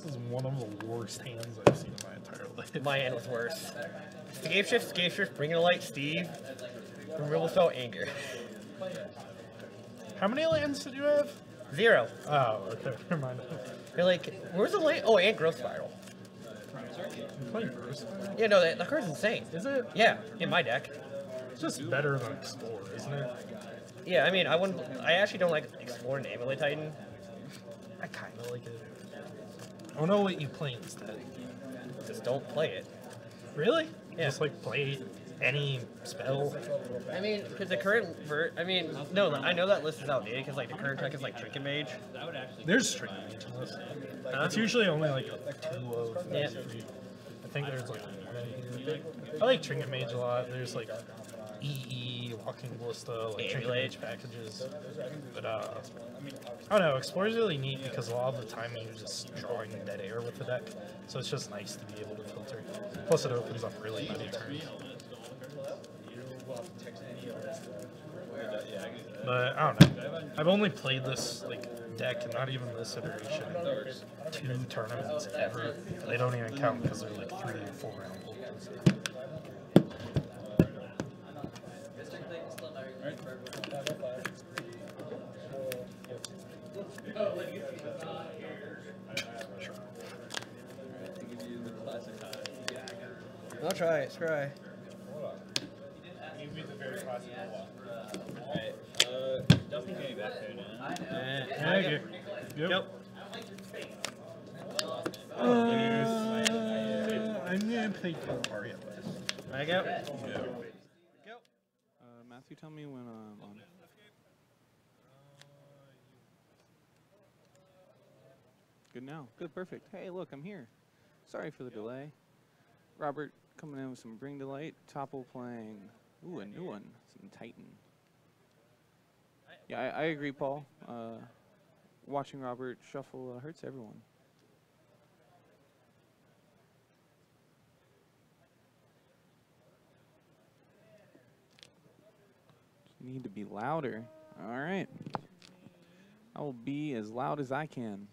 This is one of the worst hands I've seen in my entire life. My hand was worse. Scapeshift, Bring to Light, Steve, Removal Spell, Anger. How many lands did you have? 0. Oh, okay. Never mind. You're like, where's the land? Oh, and Growth Spiral. You playing Burst? Yeah, no, that card's insane. Is it? Yeah, in my deck. It's just better than Explore, isn't it? Yeah, I mean, I actually don't like Explore and Amulet Titan. I kind of like it. I don't know what you play instead. Just don't play it. Really? Yeah. Just like play any spell? I mean, because the current no, I know that list is outdated because like the current deck is like Trinket Mage. There's Trinket Mage in this. It's usually only like 2 of Yeah. 3. I think there's like 1 in here. I like Trinket Mage a lot. There's like EE, Walking Ballista, like Trinket Mage packages. But I don't know, Explore is really neat because a lot of the time you're just drawing dead air with the deck. So it's just nice to be able to filter. Plus it opens up really many turns. But I don't know. I've only played this like deck, and not even this iteration, 2 tournaments ever. They don't even count because they're like 3 or 4 round holdings. I'll try it. Try. Justin getting back there now. Thank you. Yep. I'm gonna play Mario. I go. Go. Matthew, tell me when I'm on. Good now. Good, perfect. Hey, look, I'm here. Sorry for the delay. Robert coming in with some Bring to Light. Tople playing, ooh, a new one, some Titan. Yeah, I agree, Paul. Watching Robert shuffle hurts everyone. Just need to be louder. All right. I will be as loud as I can.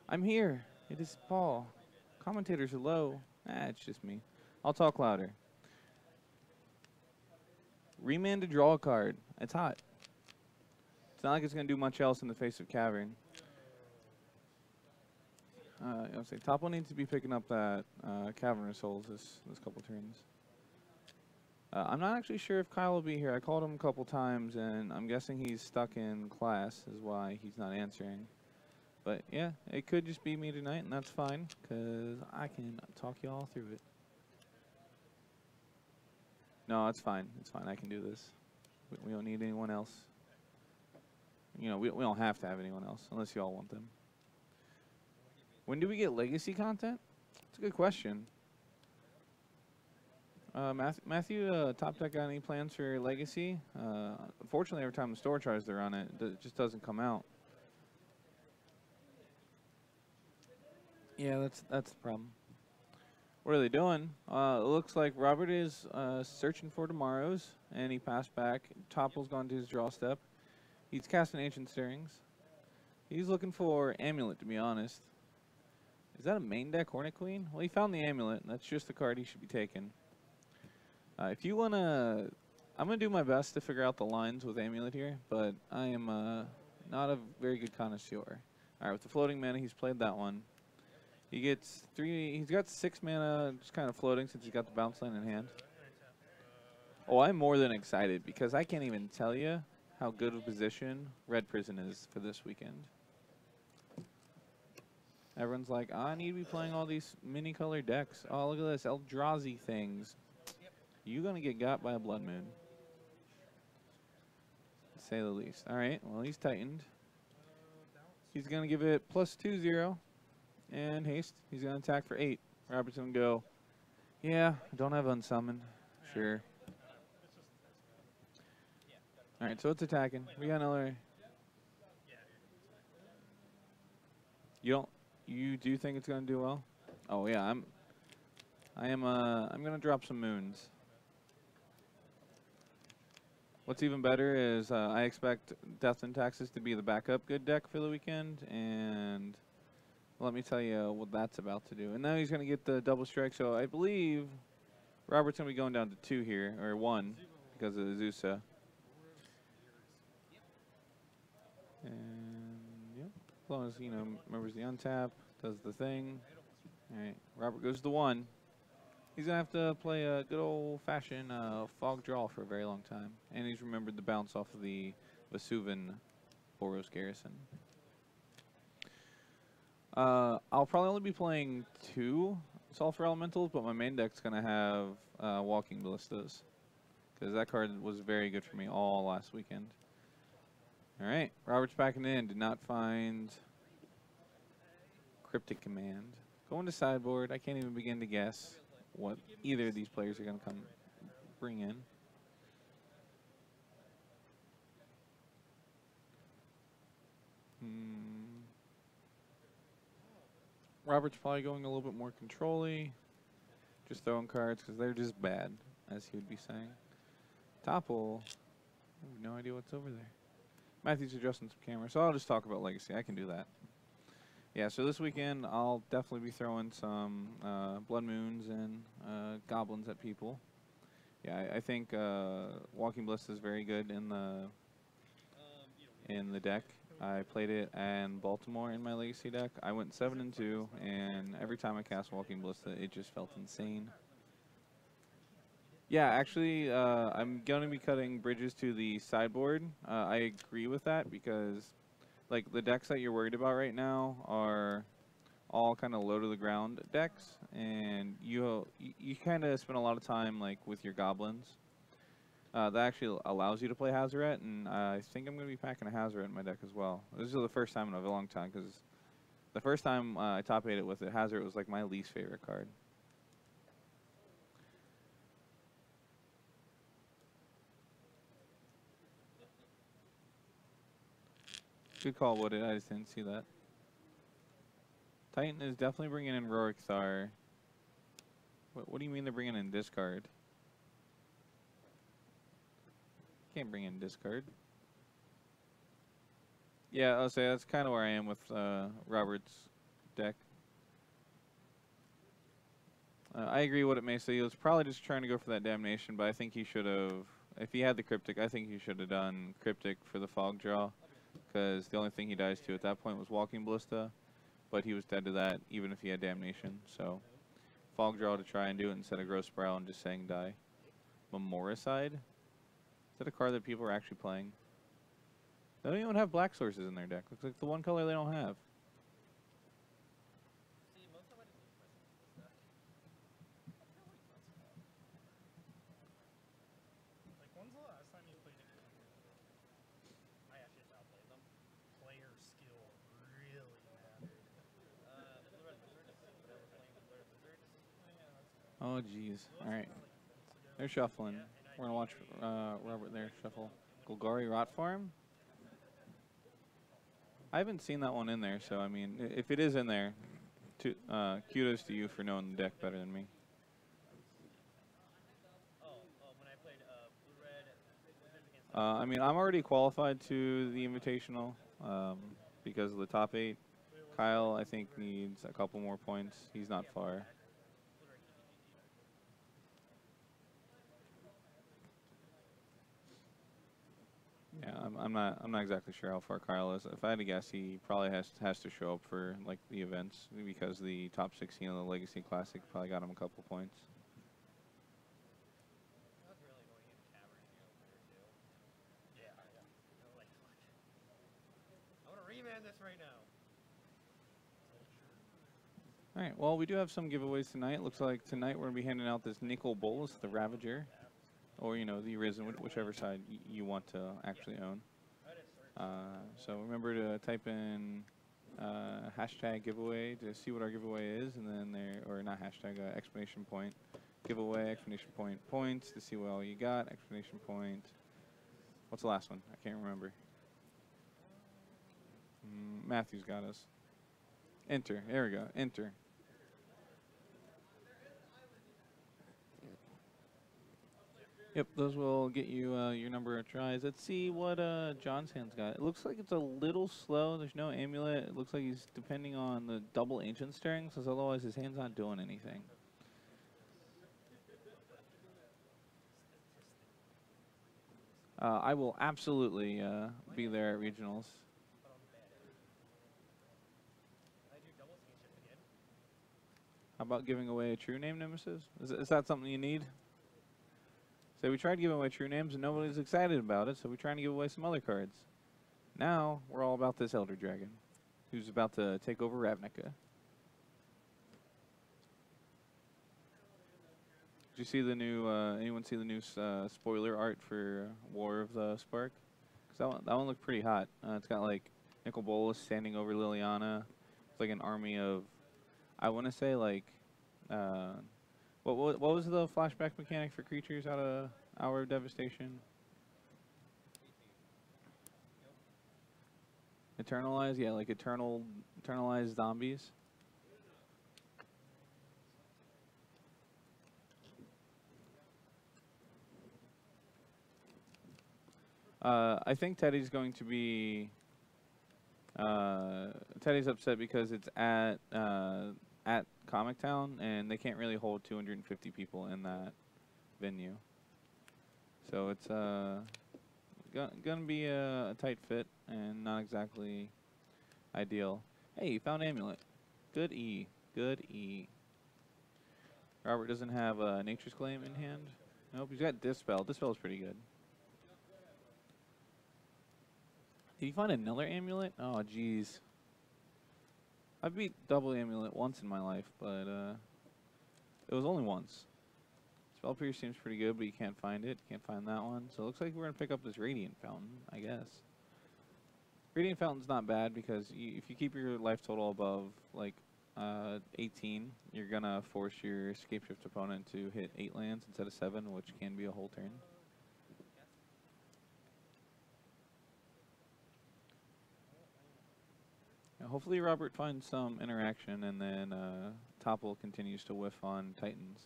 I'm here. It is Paul. Commentators are low. It's just me. I'll talk louder. Remand to draw a card. It's hot. It's not like it's going to do much else in the face of Cavern. I'll say Tople needs to be picking up that Cavernous Souls this couple turns. I'm not actually sure if Kyle will be here. I called him a couple times, and I'm guessing he's stuck in class is why he's not answering. But yeah, it could just be me tonight, and that's fine, because I can talk you all through it. No, it's fine. It's fine. I can do this. We don't need anyone else. You know, we don't have to have anyone else, unless you all want them. When do we get legacy content? That's a good question. Matthew, Top Deck got any plans for legacy? Unfortunately, every time the store tries to run it, it just doesn't come out. Yeah, that's the problem. What are they doing? It looks like Robert is searching for tomorrow's, and he passed back. Tople's gone to his draw step. He's casting Ancient Stirrings. He's looking for Amulet, to be honest. Is that a main deck Hornet Queen? Well, he found the Amulet, and that's just the card he should be taking. If you want to... I'm going to do my best to figure out the lines with Amulet here, but I am not a very good connoisseur. All right, with the floating mana, he's played that one. He gets 3. He's got 6 mana just kind of floating since he's got the bounce land in hand. Oh, I'm more than excited because I can't even tell you how good of a position Red Prison is for this weekend. Everyone's like, I need to be playing all these mini-color decks. Oh, look at this, Eldrazi things. You're going to get got by a Blood Moon. To say the least. All right, well, he's tightened. He's going to give it +2/0. And haste. He's going to attack for 8. Robert's going to go, yeah, I don't have unsummoned. Sure. All right, so it's attacking. We got another. You do think it's going to do well? Oh yeah, I'm going to drop some moons. What's even better is I expect Death and Taxes to be the backup good deck for the weekend, and let me tell you what that's about to do. And now he's going to get the double strike, so I believe Robert's going to be going down to 2 here, or 1, because of the Zusa. And, yep, as long as, you know, remembers the untap, does the thing. All right, Robert goes to 1. He's going to have to play a good old-fashioned fog draw for a very long time. And he's remembered the bounce off of the Vesuvan Boros Garrison. I'll probably only be playing 2 Sulfur Elementals, but my main deck's going to have Walking Ballistas. Because that card was very good for me all last weekend. All right, Robert's backing in. Did not find Cryptic Command. Going to sideboard. I can't even begin to guess what either of these players are going to come bring in. Robert's probably going a little bit more control-y. Just throwing cards because they're just bad, as he would be saying. Tople, I have no idea what's over there. Matthew's adjusting some camera, so I'll just talk about Legacy. I can do that. Yeah, so this weekend I'll definitely be throwing some Blood Moons and Goblins at people. Yeah, I think Walking Ballista is very good in the deck. I played it in Baltimore in my Legacy deck. I went 7-2, and every time I cast Walking Ballista, it just felt insane. Yeah, actually, I'm going to be cutting bridges to the sideboard. I agree with that because, like, the decks that you're worried about right now are all kind of low to the ground decks, and you kind of spend a lot of time, like, with your goblins. That actually allows you to play Hazoret, and I think I'm going to be packing a Hazoret in my deck as well. This is the first time in a long time, because the first time I top 8'd it with it, Hazoret was, like, my least favorite card. Good call, Wooded. I just didn't see that. Titan is definitely bringing in Rorik Thar. What do you mean they're bringing in discard? Can't bring in discard. Yeah, I'll say that's kind of where I am with Robert's deck. I agree what it may say. He was probably just trying to go for that Damnation, but I think he should have, if he had the Cryptic, I think he should have done Cryptic for the Fog Draw. Because the only thing he dies to at that point was Walking Ballista, but he was dead to that even if he had Damnation. So, Fog Draw to try and do it instead of Gross Sprowl and just saying die. Memoricide? Is that a card that people are actually playing? They don't even have black sources in their deck. Looks like the one color they don't have. Oh, jeez. All right. They're shuffling. We're going to watch Robert there shuffle. Golgari Rot Farm? I haven't seen that one in there, so, I mean, if it is in there, kudos to you for knowing the deck better than me. I mean, I'm already qualified to the Invitational because of the top 8. Kyle, I think, needs a couple more points. He's not far. Yeah, I'm not exactly sure how far Kyle is. If I had to guess, he probably has to show up for like the events because the top 16 of the Legacy Classic probably got him a couple points. I want to remand this right now. All right. Well, we do have some giveaways tonight. Looks like tonight we're gonna be handing out this Nicol Bolas, the Ravager. Or, you know, the Arisen, whichever side you want to actually own. So remember to type in hashtag giveaway to see what our giveaway is, and then or not hashtag, exclamation point giveaway, exclamation point points to see what all you got, exclamation point. What's the last one? I can't remember. Matthew's got us. Enter. There we go. Enter. Yep, those will get you your number of tries. Let's see what John's hand's got. It looks like it's a little slow. There's no amulet. It looks like he's depending on the double ancient stirrings, because otherwise his hand's not doing anything. I will absolutely be there at regionals. How about giving away a true name nemesis? Is that something you need? So we tried giving away true names and nobody's excited about it, so we're trying to give away some other cards. Now we're all about this Elder Dragon, who's about to take over Ravnica. Did you see the new? Anyone see the new spoiler art for War of the Spark? Cause that one looked pretty hot. It's got like Nicol Bolas standing over Liliana. It's like an army of, I want to say like, what was the flashback mechanic for creatures out of Hour of Devastation? Eternalize, yeah, like eternalized zombies. I think Teddy's going to be. Teddy's upset because it's at Comic Town and they can't really hold 250 people in that venue. So it's gonna be a tight fit and not exactly ideal. Hey, you found Amulet. Good E. Good E. Robert doesn't have Nature's Claim in hand. Nope, he's got Dispel. Dispel's pretty good. Did you find another Amulet? Oh, jeez. I beat double Amulet once in my life, but it was only once. Spell Pierce seems pretty good, but you can't find it. Can't find that one. So it looks like we're going to pick up this Radiant Fountain, I guess. Radiant Fountain's not bad because if you keep your life total above, like, 18, you're going to force your Scapeshift opponent to hit 8 lands instead of 7, which can be a whole turn. Hopefully Robert finds some interaction and then Tople continues to whiff on Titans.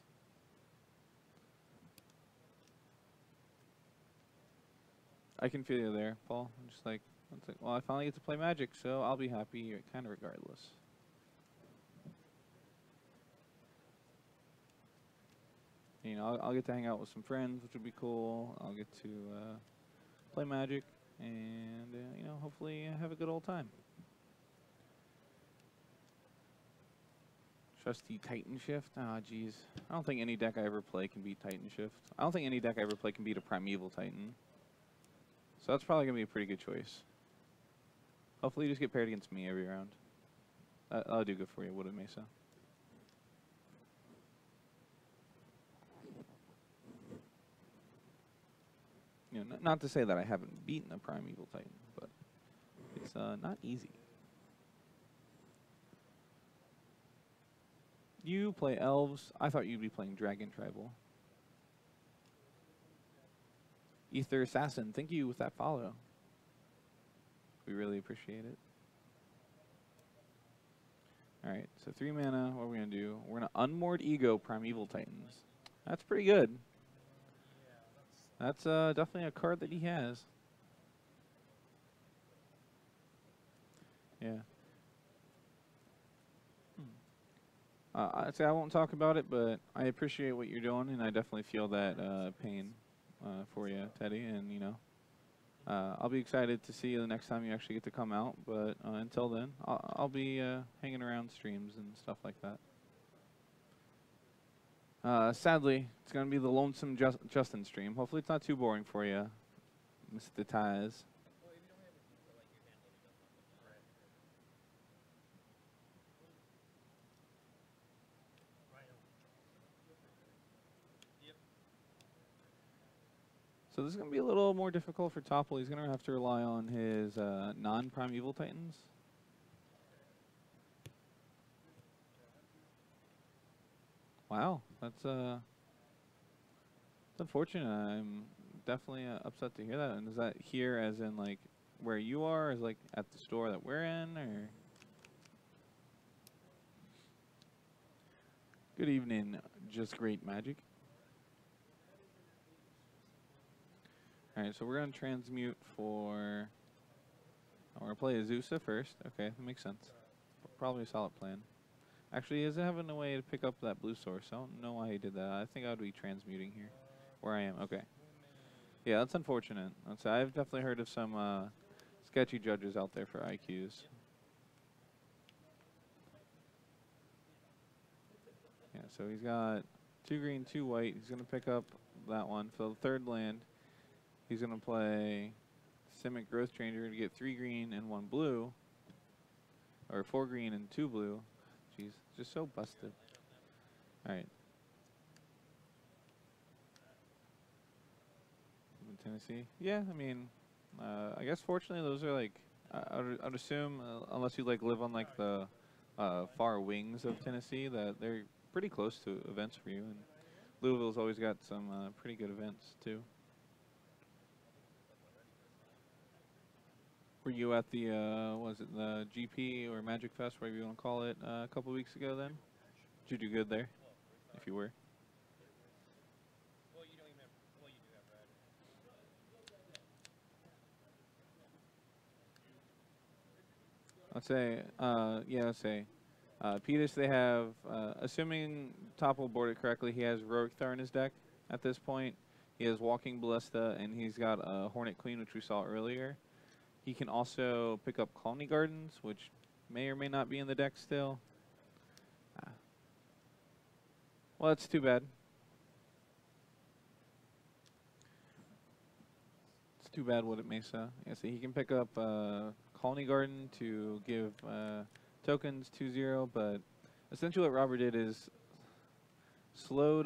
I can feel you there, Paul. I'm just like, well, I finally get to play Magic, so I'll be happy kind of regardless. You know, I'll get to hang out with some friends, which would be cool. I'll get to play Magic and, you know, hopefully have a good old time. Trusty Titan Shift? Ah, jeez. I don't think any deck I ever play can beat Titan Shift. I don't think any deck I ever play can beat a Primeval Titan. So that's probably going to be a pretty good choice. Hopefully you just get paired against me every round. That'll do good for you, Wooded Mesa. You know, not to say that I haven't beaten a Primeval Titan, but it's not easy. You play elves. I thought you'd be playing Dragon Tribal. Ether Assassin, thank you with that follow. We really appreciate it. Alright, so 3 mana, what are we going to do? We're going to Unmoored Ego Primeval Titans. That's pretty good. That's definitely a card that he has. Yeah. I'd say I won't talk about it, but I appreciate what you're doing, and I definitely feel that pain for you, Teddy. And, you know, I'll be excited to see you the next time you actually get to come out. But until then, I'll be hanging around streams and stuff like that. Sadly, it's going to be the Lonesome Justin stream. Hopefully it's not too boring for you, Mr. Taz. So this is going to be a little more difficult for Tople. He's going to have to rely on his non-Primeval Titans. Wow, that's unfortunate. I'm definitely upset to hear that. And is that here as in like where you are? Is like at the store that we're in, or? Good evening, Just Great Magic. Alright, so we're going to transmute for... we're going to play Azusa first. Okay, that makes sense. Probably a solid plan. Actually, he isn't having a way to pick up that blue source. I don't know why he did that. I think I would be transmuting here. Where I am. Okay. Yeah, that's unfortunate. I've definitely heard of some sketchy judges out there for IQs. Yeah, so he's got 2 green, 2 white. He's going to pick up that one. For the third land, he's going to play Simic Growth Changer to get 3 green and 1 blue. Or 4 green and 2 blue. Jeez, just so busted. Alright. Tennessee. Yeah, I mean, I guess fortunately those are like, I'd assume, unless you like live on like the far wings of Tennessee, that they're pretty close to events for you. And Louisville's always got some pretty good events too. Were you at the, was it the GP or Magic Fest, whatever you want to call it, a couple weeks ago then? Did you do good there, if you were? Let's say, let's say, Petus, they have, assuming Tople boarded correctly, he has Rogue Thar in his deck at this point. He has Walking Ballista, and he's got a Hornet Queen, which we saw earlier. He can also pick up Colony Gardens, which may or may not be in the deck still. Well, that's too bad. It's too bad what it Mesa. Yeah, so he can pick up Colony Garden to give tokens 2-0, but essentially what Robert did is slowed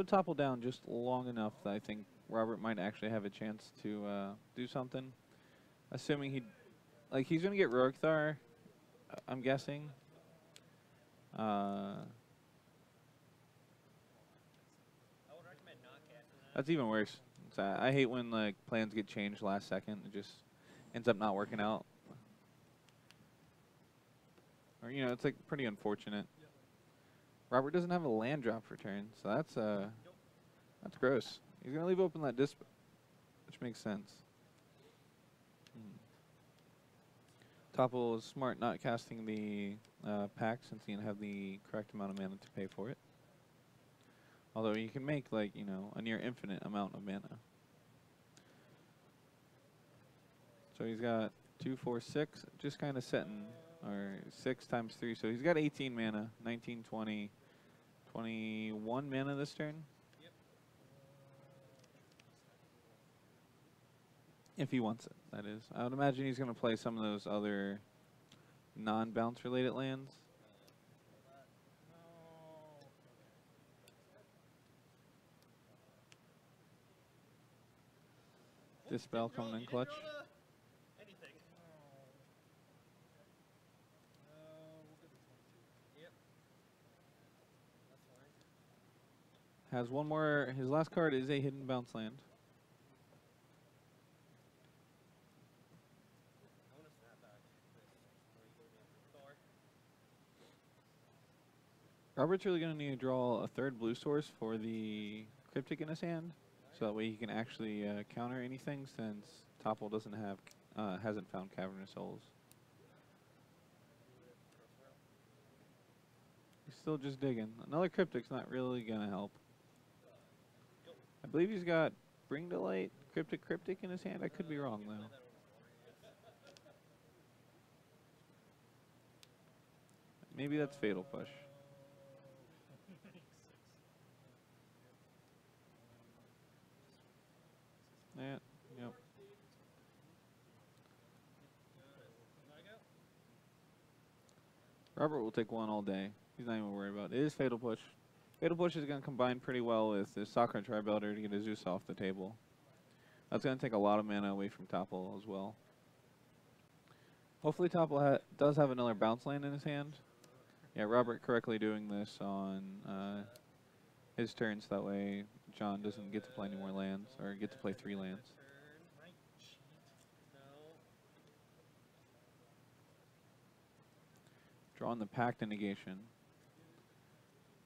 Tople down just long enough that I think Robert might actually have a chance to do something. Assuming he's going to get Rogue Thar, I'm guessing. That's even worse. I hate when like plans get changed last second. It just ends up not working out. Or it's like pretty unfortunate. Robert doesn't have a land drop for turn, so that's gross. He's gonna leave open that disp, which makes sense. Tople is smart not casting the pack since he didn't have the correct amount of mana to pay for it. Although you can make like, a near infinite amount of mana. So he's got 2, 4, 6, just kind of setting, or 6 times 3. So he's got 18 mana, 19, 20, 21 mana this turn. Yep. If he wants it, that is. I would imagine he's going to play some of those other non-bounce related lands. Dispel coming in clutch. Has one more. His last card is a hidden bounce land. Robert's really going to need to draw a third blue source for the Cryptic in his hand, so that way he can actually counter anything, since Tople hasn't found Cavernous Souls. He's still just digging. Another Cryptic's not really going to help. I believe he's got Bring to Light, Cryptic in his hand. I could be wrong, though. Maybe that's Fatal Push. Yeah, yep. Robert will take one all day. He's not even worried about it. It is Fatal Push. Fatal Push is going to combine pretty well with this Sakura Tri-Builder to get a Zeus off the table. That's going to take a lot of mana away from Tople as well. Hopefully Tople does have another bounce land in his hand. Yeah, Robert correctly doing this on his turn, so that way John doesn't get to play any more lands, or get to play 3 lands. Drawing the Pact and Negation.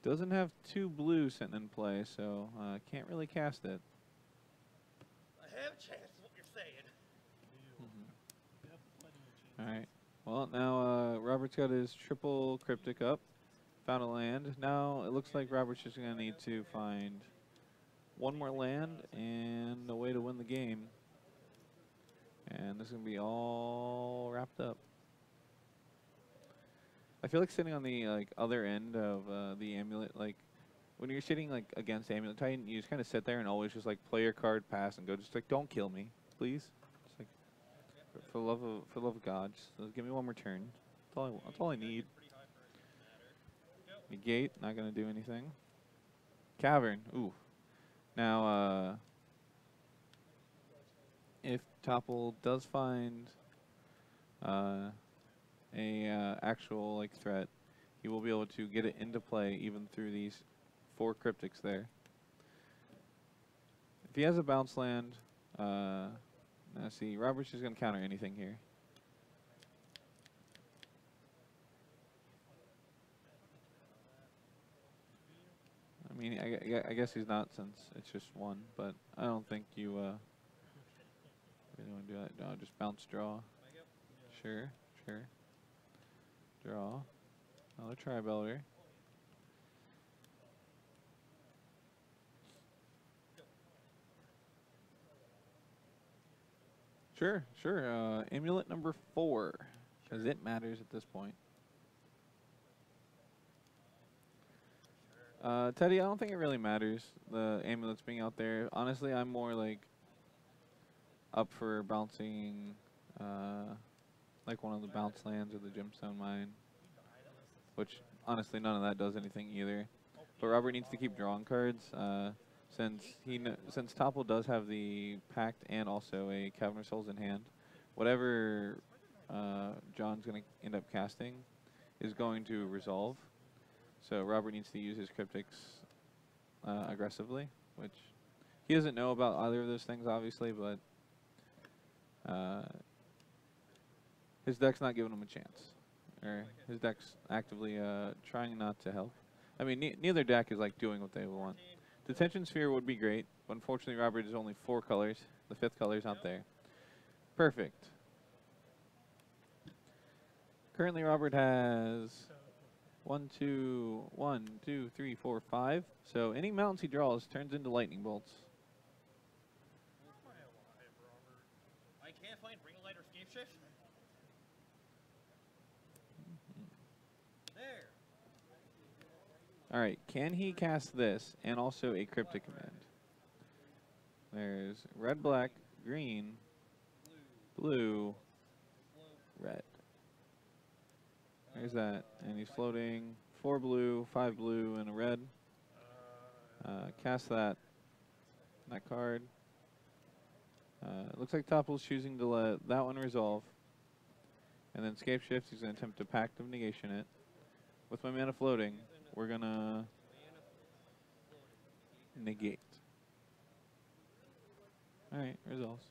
Doesn't have 2 blue sitting in play, so can't really cast it. chance, is what you're saying. All right. Well, now Robert's got his triple cryptic up. Found a land. Now it looks like Robert's just going to need to find one more land and a way to win the game. And this is going to be all wrapped up. I feel like sitting on the other end of the Amulet, like when you're sitting like against Amulet Titan, you just kind of sit there and always just like play your card, pass, and go. Just like, don't kill me, please. Just like for the love of God, just give me one more turn. That's all I need. Negate, not gonna do anything. Cavern, ooh. Now, if Tople does find a actual like threat, he will be able to get it into play even through these 4 cryptics there. If he has a bounce land, let's see, Robert's just gonna counter anything here. I mean, I guess he's not, since it's just 1, but I don't think you really want to do that. No, just bounce draw. Sure. Draw. Another tri-belter. Sure. Amulet number 4, because it matters at this point. Teddy, I don't think it really matters, the amulets being out there. Honestly, I'm more like up for bouncing like one of the bounce lands or the gemstone mine, which honestly none of that does anything either. But Robert needs to keep drawing cards since Tople does have the Pact and also a Cavern of Souls in hand. Whatever John's going to end up casting is going to resolve. So Robert needs to use his cryptics aggressively, which he doesn't know about either of those things, obviously, but his deck's not giving him a chance. Or his deck's actively trying not to help. I mean, neither deck is like doing what they want. Detention Sphere would be great, but unfortunately Robert is only 4 colors. The 5th color's not there. Perfect. Currently Robert has 1, 2, 3, 4, 5. So any mountains he draws turns into lightning bolts. I can't find Bring a Light or Scapeshift. There. All right, can he cast this and also a cryptic command? There's red, black, green, blue, red. There's that, and he's floating 4 blue, 5 blue, and a red. Cast that card. It looks like Tople's choosing to let that one resolve. And then Scapeshift, he's going to attempt to Pact of Negation it. With my mana floating, we're going to negate. Alright, resolves.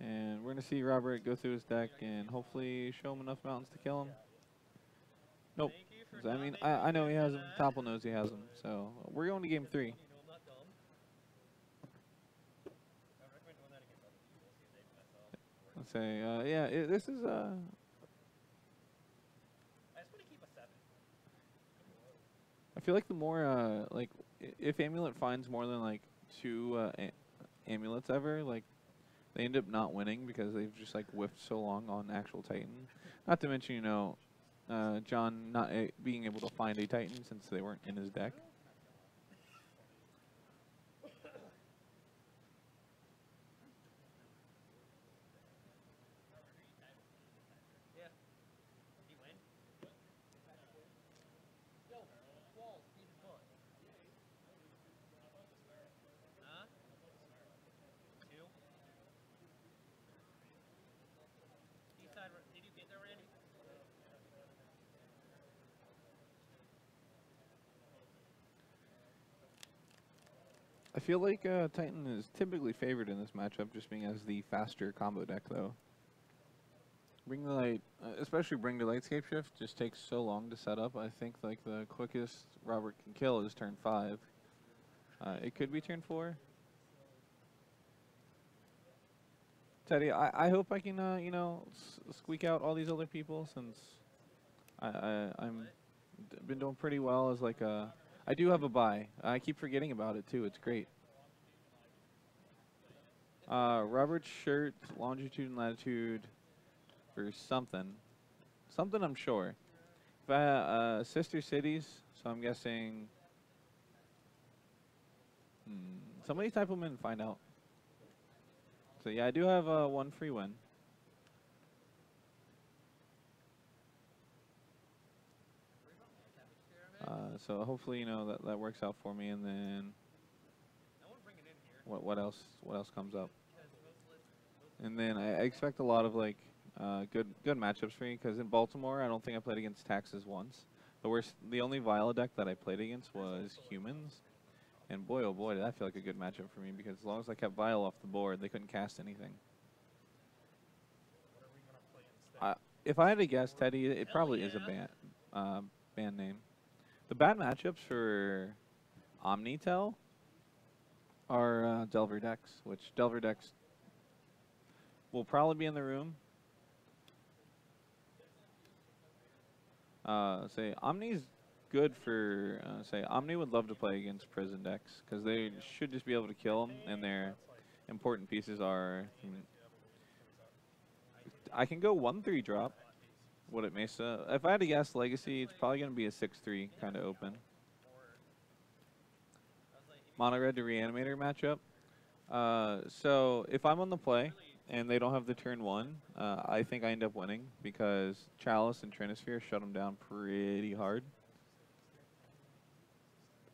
And we're going to see Robert go through his deck and hopefully show him enough mountains to kill him. Nope. I mean, I know he has them. Tople knows he has them. So we're going to game 3. Let's say, yeah, this is I feel like the more like if Amulet finds more than like 2 amulets ever, like they end up not winning because they've just like whiffed so long on actual Titan. Not to mention, you know, John not being able to find a Titan since they weren't in his deck. I feel like Titan is typically favored in this matchup just being as the faster combo deck, though. Bring the Light, especially Bring the Light Scapeshift, just takes so long to set up. I think like the quickest Robert can kill is turn 5. It could be turn 4. Teddy, I hope I can, you know, squeak out all these other people since I'm been doing pretty well as like a. I do have a buy. I keep forgetting about it too. It's great. Robert's shirt, longitude and latitude for something. Something I'm sure. Sister cities, so I'm guessing. Somebody type them in and find out. So yeah, I do have one free win. So hopefully, you know, that works out for me, and then what else comes up? And then I expect a lot of like good matchups for me, because in Baltimore I don't think I played against Taxes once. The only Viola deck that I played against was Humans, and boy oh boy did that feel like a good matchup for me, because as long as I kept Viola off the board, they couldn't cast anything. If I had to guess, Teddy, it probably is a band name. The bad matchups for Omnitel are Delver decks, which Delver decks will probably be in the room. Say Omni's good for, say Omni would love to play against prison decks, because they should just be able to kill them, and their important pieces are. I can go 1/3 drop. What it Mesa. If I had to guess Legacy, it's probably going to be a 6/3 kind of open. Mono red to Reanimator matchup. So if I'm on the play and they don't have the turn 1, I think I end up winning, because Chalice and Trinisphere shut them down pretty hard.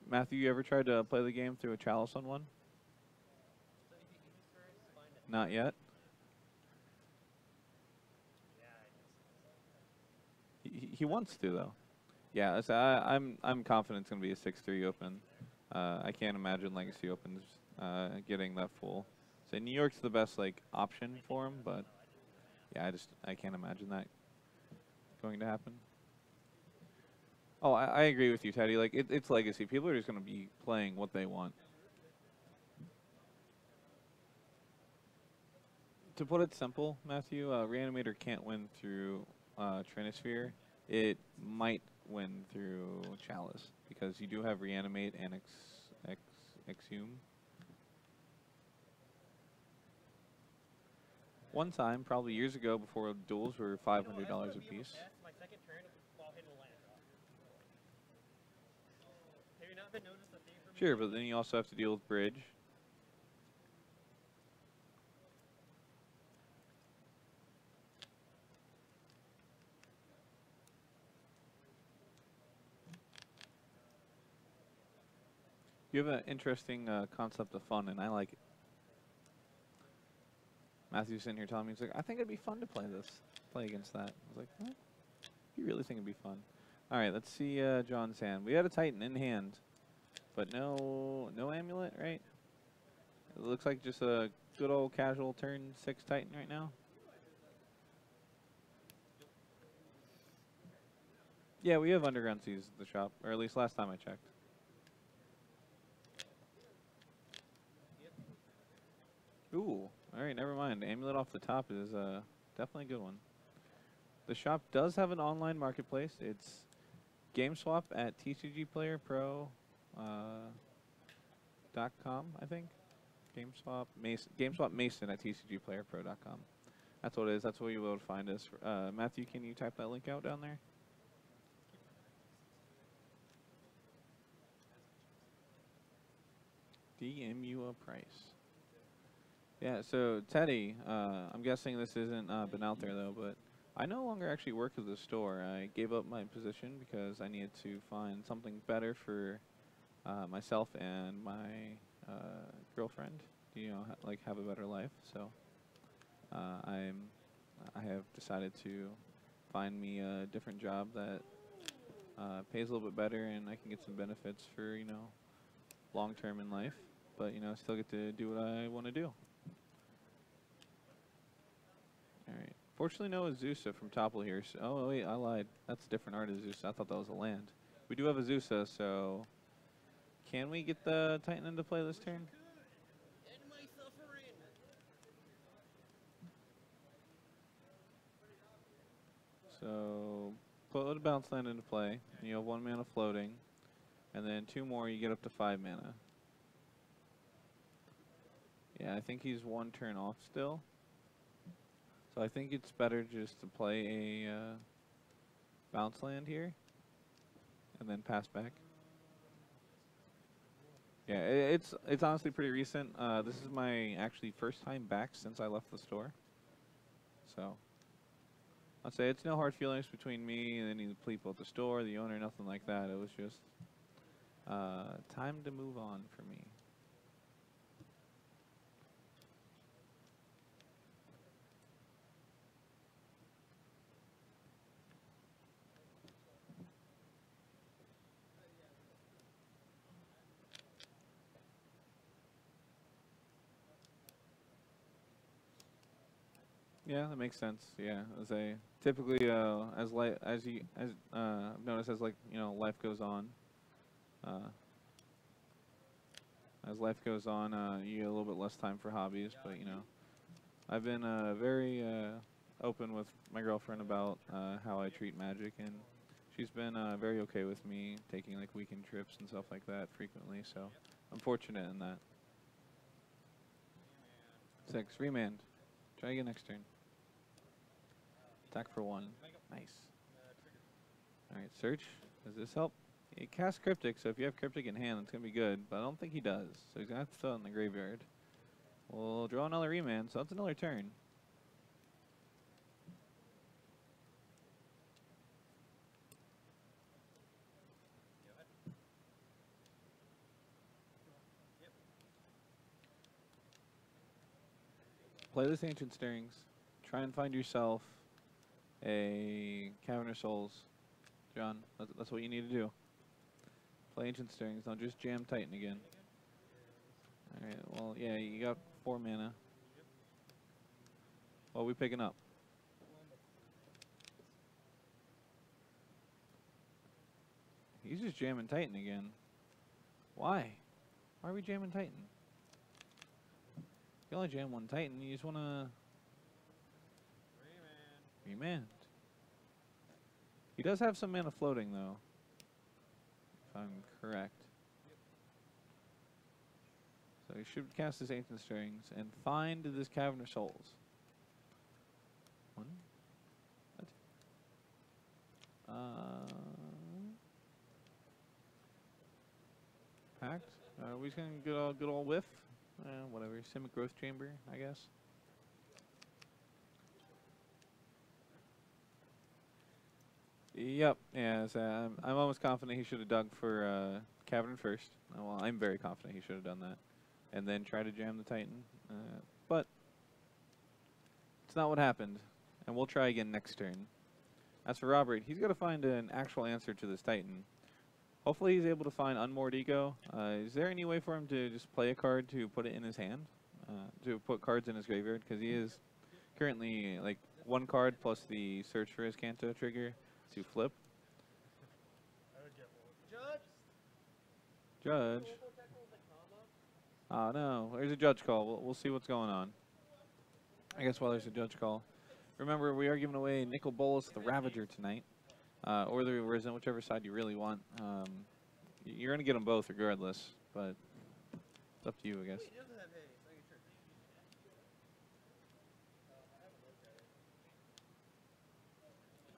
Matthew, you ever tried to play the game through a Chalice on one? Not yet. He wants to though. Yeah, so I'm confident it's gonna be a 6/3 open. I can't imagine Legacy opens getting that full. So New York's the best like option for him, but yeah, I can't imagine that going to happen. Oh, I agree with you, Teddy. Like it's Legacy. People are just gonna be playing what they want. To put it simple, Matthew, Reanimator can't win through Trinisphere. It might win through Chalice, because you do have Reanimate and Exhume. One time, probably years ago, before duels were $500 a piece. Sure, but then you also have to deal with Bridge. You have an interesting concept of fun, and I like it. Matthew's sitting here telling me, he's like, I think it'd be fun to play against that. I was like, huh? You really think it'd be fun? All right, let's see John's hand. We had a Titan in hand, but no Amulet, right? It looks like just a good old casual turn 6 Titan right now. Yeah, we have Underground Seas at the shop, or at least last time I checked. Ooh, alright, never mind. Amulet off the top is definitely a good one. The shop does have an online marketplace. It's GameSwap at TCGPlayerPro.com, I think. GameSwap Mason at TCGPlayerPro.com. That's what it is. That's where you'll be able to find us. Matthew, can you type that link out down there? DM you a price. Yeah, so Teddy, I'm guessing this isn't been out there though, but I no longer actually work at the store. I gave up my position because I needed to find something better for myself and my girlfriend. You know, like have a better life. So I have decided to find me a different job that pays a little bit better, and I can get some benefits for, you know, long term in life. But you know, still get to do what I want to do. Alright. Fortunately, no Azusa from Tople here. So, oh, wait, I lied. That's a different art Azusa. I thought that was a land. We do have Azusa, so Can we get the Titan into play this turn? So put a bounce land into play. And you have 1 mana floating. And then 2 more, you get up to 5 mana. Yeah, I think he's 1 turn off still. So I think it's better just to play a bounce land here. And then pass back. Yeah, it's honestly pretty recent. This is my actually first time back since I left the store. So I'll say it's no hard feelings between me and any people at the store, the owner, nothing like that. It was just time to move on for me. Yeah, that makes sense. Yeah, as I typically I've noticed as life goes on, you get a little bit less time for hobbies. But I've been very open with my girlfriend about how I treat Magic, and she's been very okay with me taking like weekend trips and stuff like that frequently. So I'm fortunate in that. 6 remand. Try again next turn. Attack for 1. Nice. Alright, search. Does this help? He casts Cryptic, so if you have Cryptic in hand, it's going to be good, but I don't think he does. So he's going to have to throw it in the graveyard. We'll draw another remand, so that's another turn. Play this Ancient Stirrings. Try and find yourself a Cavern of Souls. John, that's what you need to do. Play Ancient Stirrings. Don't just jam Titan again. Alright, well, yeah, you got 4 mana. What are we picking up? He's just jamming Titan again. Why? Why are we jamming Titan? You only jam 1 Titan, you just want to remand. He does have some mana floating, though, if I'm correct. So he should cast his Ancient Stirrings and find this Cavern of Souls. 1. Packed. We're just going to get a good old whiff. Whatever. Simic Growth Chamber, I guess. Yep. Yeah. So I'm almost confident he should have dug for Cavern first. Well, I'm very confident he should have done that, and then try to jam the Titan. But it's not what happened, and we'll try again next turn. As for Robert, he's got to find an actual answer to this Titan. Hopefully he's able to find Unmoored Ego. Is there any way for him to just play a card to put it in his hand? To put cards in his graveyard? Because he is currently like 1 card plus the search for his Kanto trigger to flip. Judge? Oh no, there's a judge call. We'll see what's going on. I guess while there's a judge call. Remember, we are giving away Nicol Bolas the Ravager tonight. Or the Risen, whichever side you really want. You're going to get them both regardless, but it's up to you, I guess.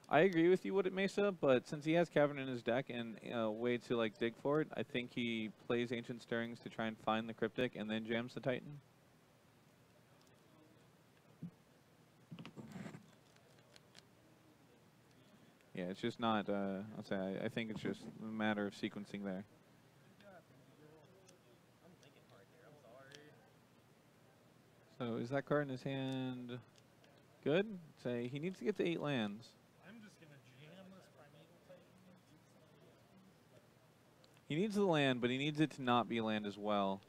I agree with you, Mesa, but since he has Cavern in his deck and a way to like dig for it, I think he plays Ancient Stirrings to try and find the Cryptic and then jams the Titan. Yeah, it's just not, I'll say, I think it's just a matter of sequencing there. So is that card in his hand good? Say, he needs to get to 8 lands. I'm just going to jam this Primeval Titan. He needs the land, but he needs it to not be land as well.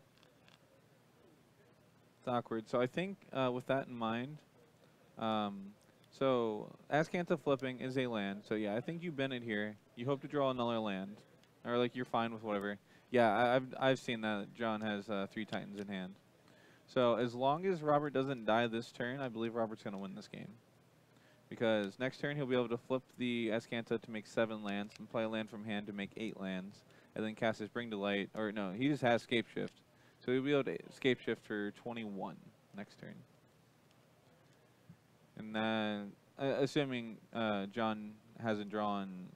It's awkward. So I think with that in mind, so, Azcanta flipping is a land, so yeah, I think you bend it here. You hope to draw another land, or like you're fine with whatever. Yeah, I've seen that John has 3 Titans in hand. So as long as Robert doesn't die this turn, I believe Robert's going to win this game. Because next turn he'll be able to flip the Escanta to make 7 lands and play a land from hand to make 8 lands. And then cast his Bring to Light. Or no, he just has Scapeshift. So he'll be able to Scapeshift for 21 next turn. And then, assuming John hasn't drawn...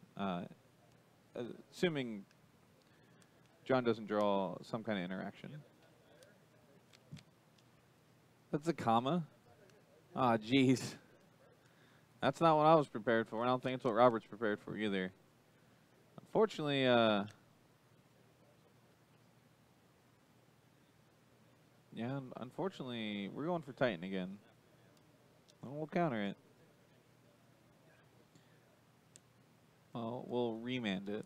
assuming John doesn't draw some kind of interaction. That's a comma? Ah, jeez. That's not what I was prepared for. I don't think it's what Robert's prepared for either. Unfortunately, yeah, unfortunately, we're going for Titan again. Well, we'll counter it. Well, we'll remand it.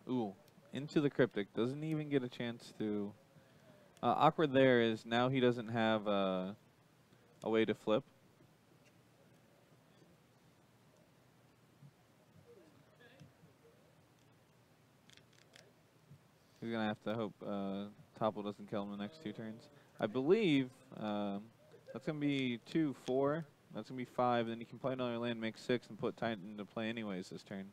Ooh, into the Cryptic. Doesn't even get a chance to... awkward there is now he doesn't have a way to flip. He's going to have to hope Tople doesn't kill him the next 2 turns. I believe that's going to be 2, 4. That's going to be 5. Then you can play another land, make 6, and put Titan into play anyways this turn.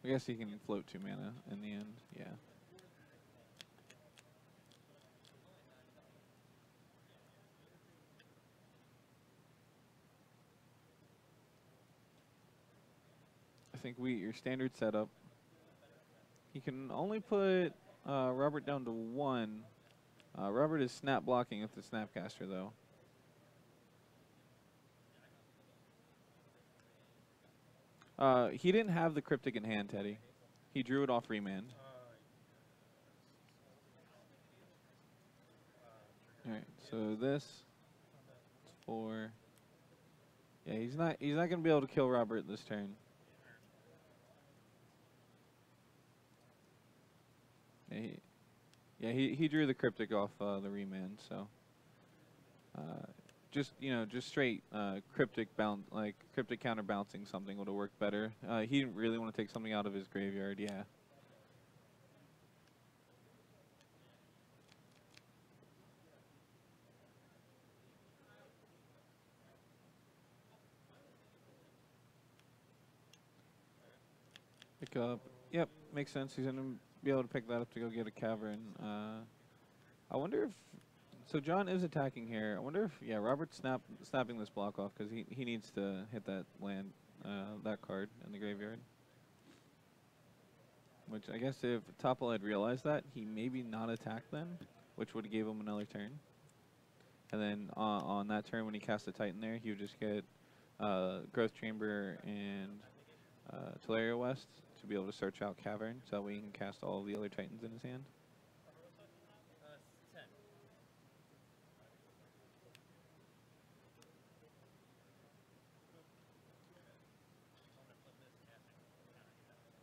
I guess he can float 2 mana in the end, yeah. I think your standard setup. He can only put Robert down to 1. Robert is snap blocking with the Snapcaster though. He didn't have the Cryptic in hand, Teddy. He drew it off remand. Alright, so this is 4. Yeah, he's not gonna be able to kill Robert this turn. Yeah, he drew the Cryptic off the remand, so just straight Cryptic Cryptic counter bouncing something would have worked better. He didn't really want to take something out of his graveyard, yeah. Pick up. Yep, makes sense. He's gonna be able to pick that up to go get a cavern. I wonder if... So John is attacking here. I wonder if... Yeah, Robert's snapping this block off because he needs to hit that land, that card in the graveyard. Which I guess if Tople had realized that, he maybe not attacked then, which would have gave him another turn. And then on that turn when he cast a Titan there, he would just get Growth Chamber and Teleria West to be able to search out Cavern, so that way he can cast all of the other Titans in his hand.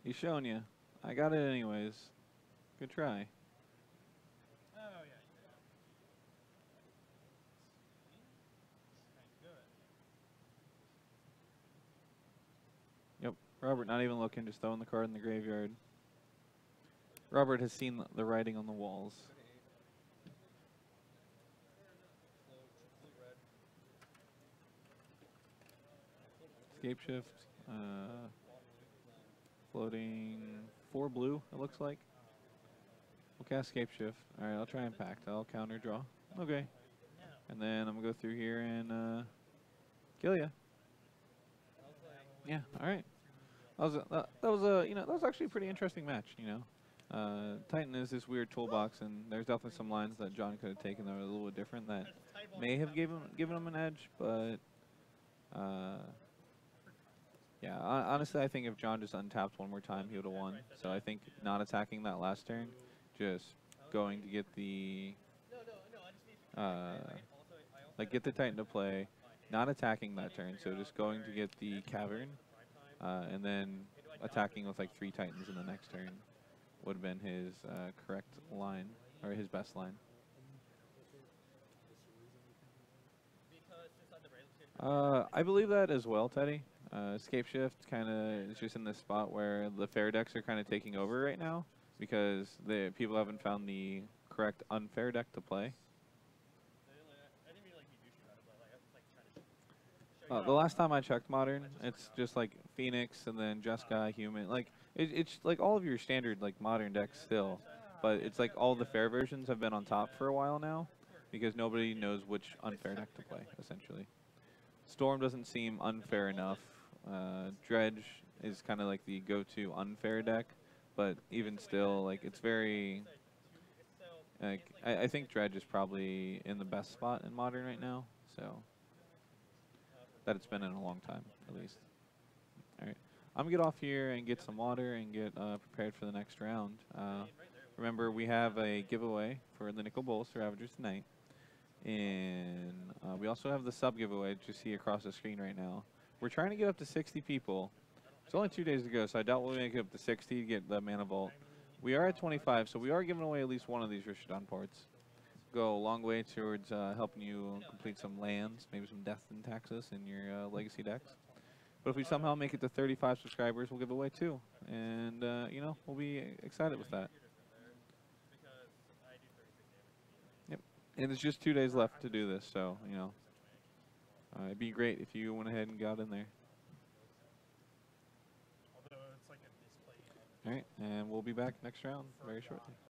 He's showing you. I got it anyways. Good try. Yep, Robert not even looking, just throwing the card in the graveyard. Robert has seen the writing on the walls. Scapeshift. Floating 4 blue, it looks like. We'll cast Scapeshift. Alright, I'll try Impact. I'll counter draw. Okay. And then I'm going to go through here and kill ya. Yeah, alright. That was actually a pretty interesting match, you know. Titan is this weird toolbox, and there's definitely some lines that John could have taken that were a little bit different that may have given him an edge, but yeah, honestly, I think if John just untapped one more time, he would have won. So I think not attacking that last turn, just going to get the get the Titan to play, not attacking that turn, so just going to get the Cavern, and then attacking with like 3 Titans in the next turn would have been his correct line, or his best line. I believe that as well, Teddy. Scapeshift kind of is just in this spot where the fair decks are kind of taking over right now because the people haven't found the correct unfair deck to play. The last time I checked Modern, it's just like Phoenix and then Jeskai, Human. Like it's like all of your standard like Modern decks still, but it's like all the fair versions have been on top for a while now because nobody knows which unfair deck to play essentially. Storm doesn't seem unfair enough. Dredge is kind of like the go-to unfair deck, but even still, like it's very. Like I think Dredge is probably in the best spot in Modern right now. So that it's been in a long time, at least. All right, I'm gonna get off here and get some water and get prepared for the next round. Remember, we have a giveaway for the Nickel Bowl Ravagers tonight. And we also have the sub giveaway that you see across the screen right now. We're trying to get up to 60 people. It's only 2 days to go, so I doubt we'll make it up to 60 to get the Mana Vault. We are at 25, so we are giving away at least one of these Rishodon ports. Go a long way towards helping you complete some lands, maybe some Death and Taxes in your legacy decks. But if we somehow make it to 35 subscribers, we'll give away 2. And, you know, we'll be excited with that. And it's just 2 days left to do this, so, you know, it'd be great if you went ahead and got in there. All right, and we'll be back next round very shortly.